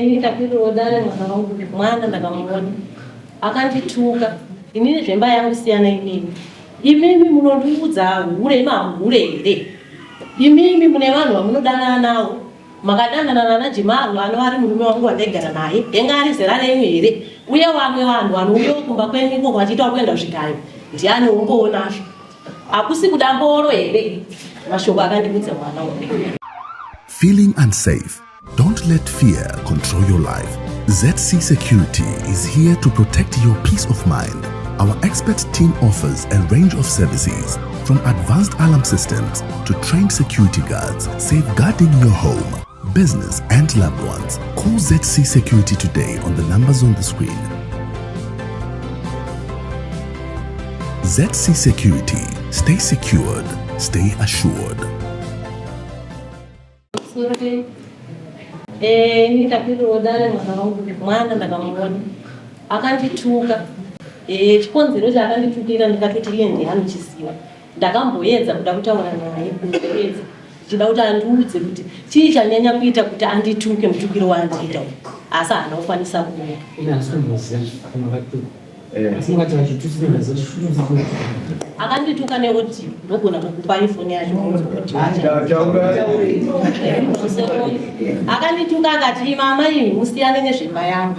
Nitapirodana mwana wangu Mwana ndakamuona. Akandituka. Inini zvemba yangu siyana inini. Imimi munondiudza hure mahure ere. Imimi mune vanhu vamunodanana navo. Makadanana naJimaro ari murume wangu wandegara naye. Denga ari zera renyu ere. Uye vamwe vanhu vanouya kumba kwenyu kwachitaura kuenda kusvikayo. Ndiani umboonazvo. Akusi kudamboro ere. Mashoko akandibudza mwana wangu. Feeling unsafe? Don't let fear control your life. ZC Security is here to protect your peace of mind. Our expert team offers a range of services, from advanced alarm systems to trained security guards, safeguarding your home, business and loved ones. Call ZC Security today on the numbers on the screen. ZC Security. Stay secured. Stay assured. Nitapirodana mwana wangu Mwana ndakamuona. Akandituka. Chikonzero chakanditukira ndikatoti iye ndianochiziva. Ndakamboedza kuda kutaura naye kunzereza. Ndida kuti andiudze kuti chii chanyanya kuita kuti andituke mutukiro waandiita. Asi haana kukwanisa kuona. Akandituka nekuti ndogona kukupa iPhone yacho. Akandituka akati amayi musiyane nezvemba yangu.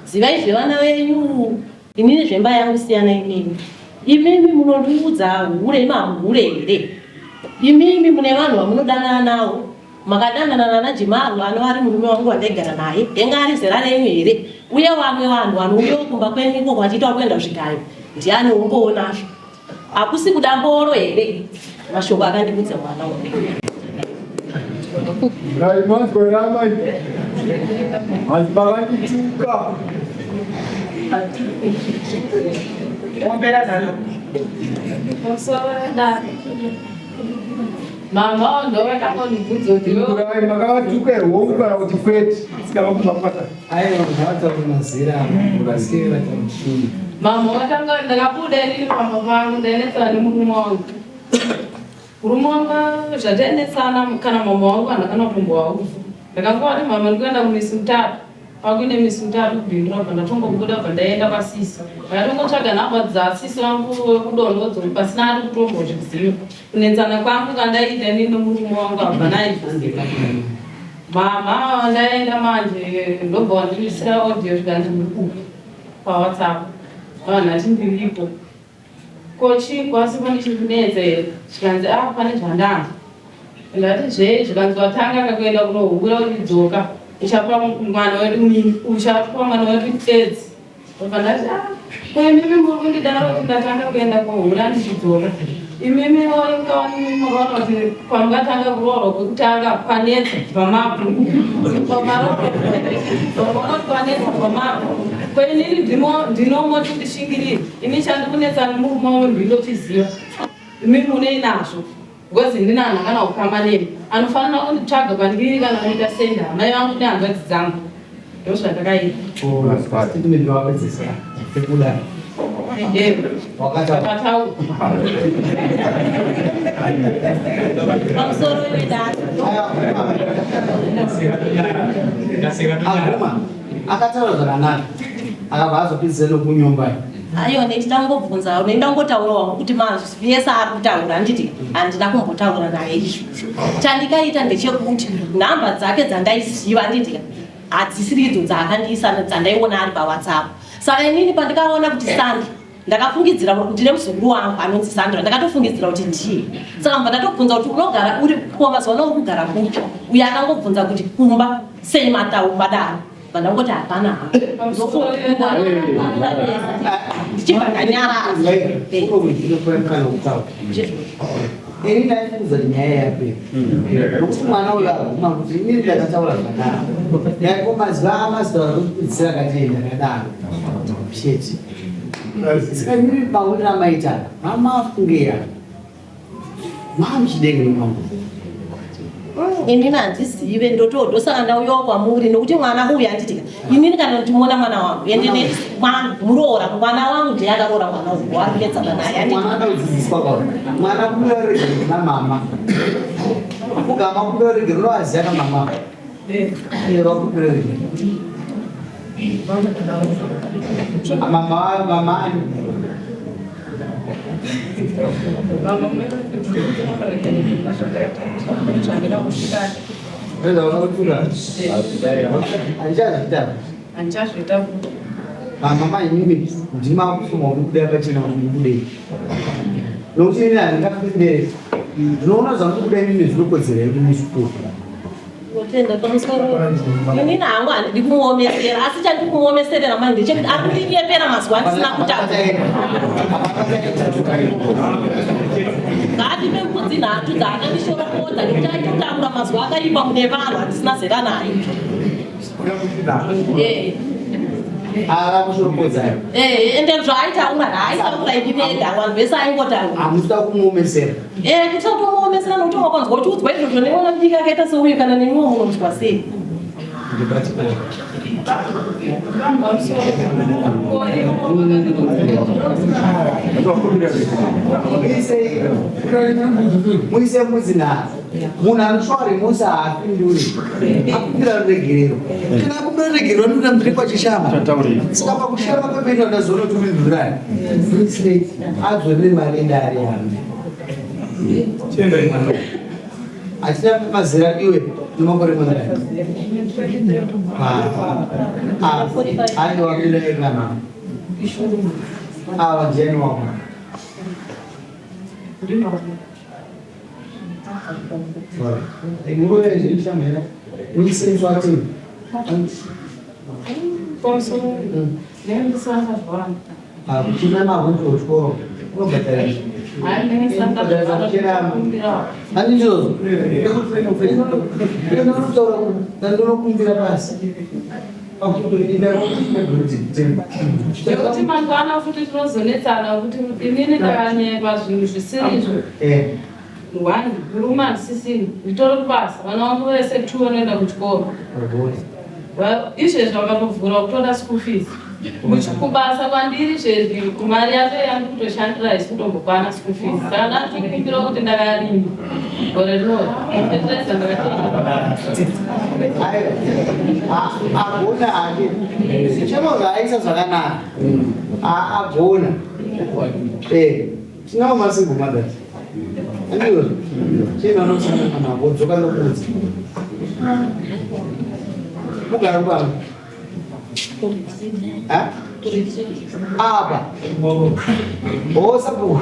Zivai zvevana venyu. Inini zvemba yangu siyana inini. Imimi munondiudza hure mahure ere. Imimi mune vanhu vamunodanana navo. Makadanana naJimaro ari murume wangu wandegara naye. Denga ari zera renyu ere. Uye vamwe vanhu vanouya kumba kwenyu kwachitaura kuenda kusvikayo. Ndiani umboonazvo. Akusi kudamboro ere. Mashoko akandibudza mwana wangu. Amai. Azibakandituka. Mama ndo vakakondibvudza kuti makavatuka wongara kuti kwete isikavakupapata aiwa zvata kunazira mukasiva tamushini mama vakanga ndakabuda inini pamba pangu ndainetsana nemurume wangu. Murume wangu zvatainetsana kana mama wangu andakana kutombo wangu ndakangowa kuti mama ndikuenda kumisi mutatu. Pakuine misi mutatu kubhindura pandatongobuda pandaenda pasisi. Pandatongotsvaga nhamba dzasisi wangu wekudonhodzo pasina ari kutombozviziva. Kunetsana kwangu kandaita inini nomurume wangu abva naibvunzika. Mama ndaenda manje ndobva wandimisira audio zvikanzi paWhatsApp. Vanhati ndiripo. Kochi kwasi pandichikunetsa here. Zvikanzi pane zvandanga. Ndati zvikanzi watanga kakuenda kunohura uchidzoka. Uchapa mwana wedu uchapa mwana wedu tedzi. Vandati imimi muri kundidana kuti ndatanga kuenda kuhura ndichidzoka. Imimi waingawani murono kuti kwamungatanga kurorwa kwekutanga kwanetsa pamapu. Kwanetsa pamapu. Kwenini ndinomoti ndishingirire. Ini chandikunetsa nemurume wangu ndinochiziva. Imimi munei nazvo. Because ndina kana ukama nemi anofanira kunditsvaga pandiri kana kuita senda mai vangu nehanzvadzi dzangu ndo zvandakaita tindimendo wapedzisa tekuda wakataura pamusoro wedata aguma akataura zvakanaka akabva azopedzisira nokunyomba. Ayo ndangobvunza ndangotaurawo kuti mazvese ari kutaura nditi handina kumbotaura naye izvozvo. Chandikaita ndechekuti nhamba dzake dzandaiziva nditi hadzisiri idzo dzaakandiisa dzandaiona ari paWhatsApp. Saka inini pandikaona kuti Sandra ndakafungidzira kuti ndine muzukuru wangu anonzi Sandra ndakatofungidzira kuti ndiye. Saka mba ndatobvunza kuti unogara uri mazuva kugara kupi. Uye akangobvunza kuti kumba sei matau madaro. Vandangoti hapana. Ini ndaifunza nyaya yape nokuti mwana ularuma kuti inini ndakataura zvakanaka ndaikomaziva amaziva arikupedzisira akati ndakadaro sheti saka ndiri pauri ramaitana mamafungira mamuchidenge nomangu inini handizive ndotodosaka ndauyawo kwamuri nokuti mwana uyu handitika inini kana ndimona mwana wangu ende muroora mwana wangu ndiye akaroora mwana uyu wariketsana naye mwana akadzidziswa kwa mwana kunoregera namama kugama kunoregera unovaziva namama Mama ini jima semua udah baca nama budak. Lokasi ni ada kan ni. Nona zaman udah ini suruh kerja ini suruh. Utenda pamusoro. Ini na angwa ndi kumomesera asi chandi kumomesera namanje chekuti akundiriye pera mazwa ndisina kutaura. Ngati bembudzi nhatu dzakandishora kodza kuti aitaura mazwa akaipa mune vanhu handisina zera naye. Ende zvaitaura haaitaura ini vega vanhu vese aingotaura. Hamuda kumomesera. Kuti utomomesera nokuti wakanzwa kuti udzwa izvozvo neona munyika akaita seuyu kana nemiwo munonzwa sei. Muise muzina munhu anoshwari musa haapinduri akupira ruregerero kana akupira ruregerero anoita mbiri kwachishama saka pakushama kwependa ndazoona kuti urindurani adzorere marenda ari yano achina mazera iwe nemakore mangai aiwa kuleekana ava jeni wako nguruve zvirishamhera uisenzwa ati kuchina mabhuku ochikoro unobhadhara handizvozvo ndandinokumbira pasi Nekuti mangwana futi tinozonetsana kuti inini ndakanyepa zvinhu zvisirizvo. One, murume handisisini, nditori kubasa, vana vangu vese 2 vanoenda kuchikoro. Izvezvi vakatovhura kutoda school fees. Kubasa kwandiri zvezvi kumari yacho yangu kutoshandira isi kutombokwana school fees. Saka ndatokumbira kuti ndakarima gore rinori. Ndinoedza ndakatenga. Agona hake chinoga aisa zvakanaka agona tinawo masiku madati andizvo chinoanosangana navo dzoka nokudzi mugara pano apa osapu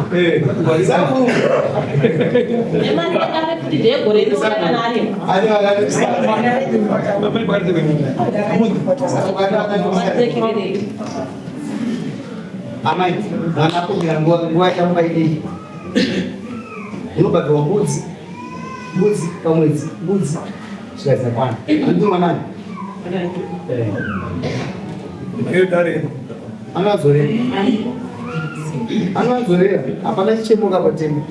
amai vanakumbira nguva yamubaidei unobhadhwa mbudzi pamwedzi mbudzi zvikaisa kwana anditi mwanani anoadzorera hapana chichemuka patemba